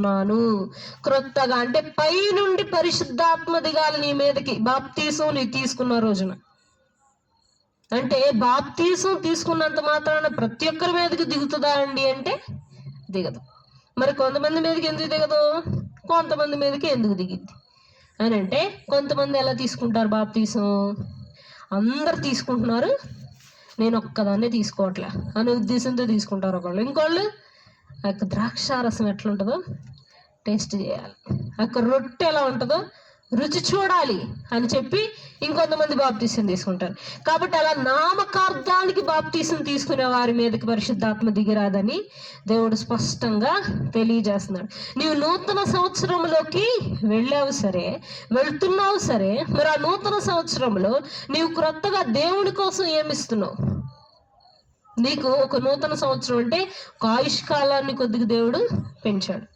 చేయుచున్నాను. క్రొత్తగా అంటే పై నుండి పరిశుద్ధాత్మ దిగాలి నీ మీదకి, బాప్తీసం నీ తీసుకున్న రోజున. అంటే బాప్తీసం తీసుకున్నంత మాత్రాన ప్రతి ఒక్కరి మీదకి దిగుతుందా అండి అంటే దిగదు. మరి కొంతమంది మీదకి ఎందుకు దిగదు, కొంతమంది మీదకి ఎందుకు దిగిద్ది అని అంటే, కొంతమంది ఎలా తీసుకుంటారు బాప్తీసం, అందరు తీసుకుంటున్నారు నేను ఒక్కదాన్నే తీసుకోవట్లే అనే ఉద్దేశంతో తీసుకుంటారు ఒకళ్ళు. ఇంకోళ్ళు ఆ యొక్క ద్రాక్షారసం ఎట్లుంటుందో టేస్ట్ చేయాలి, ఆ యొక్క రొట్టె ఎలా ఉంటుందో రుచి చూడాలి అని చెప్పి ఇంకొంతమంది బాప్తీసం తీసుకుంటారు. కాబట్టి అలా నామకార్థానికి బాప్తీసం తీసుకునే వారి మీదకి పరిశుద్ధాత్మ దిగిరాదని దేవుడు స్పష్టంగా తెలియజేస్తున్నాడు. నీవు నూతన సంవత్సరంలోకి వెళ్ళావు సరే, వెళ్తున్నావు సరే, మరి ఆ నూతన సంవత్సరంలో నీవు క్రొత్తగా దేవుడి కోసం ఏమిస్తున్నావు? నీకు ఒక నూతన సంవత్సరం అంటే ఒక ఆయుష్కాలాన్ని కొద్దిగా దేవుడు పెంచాడు.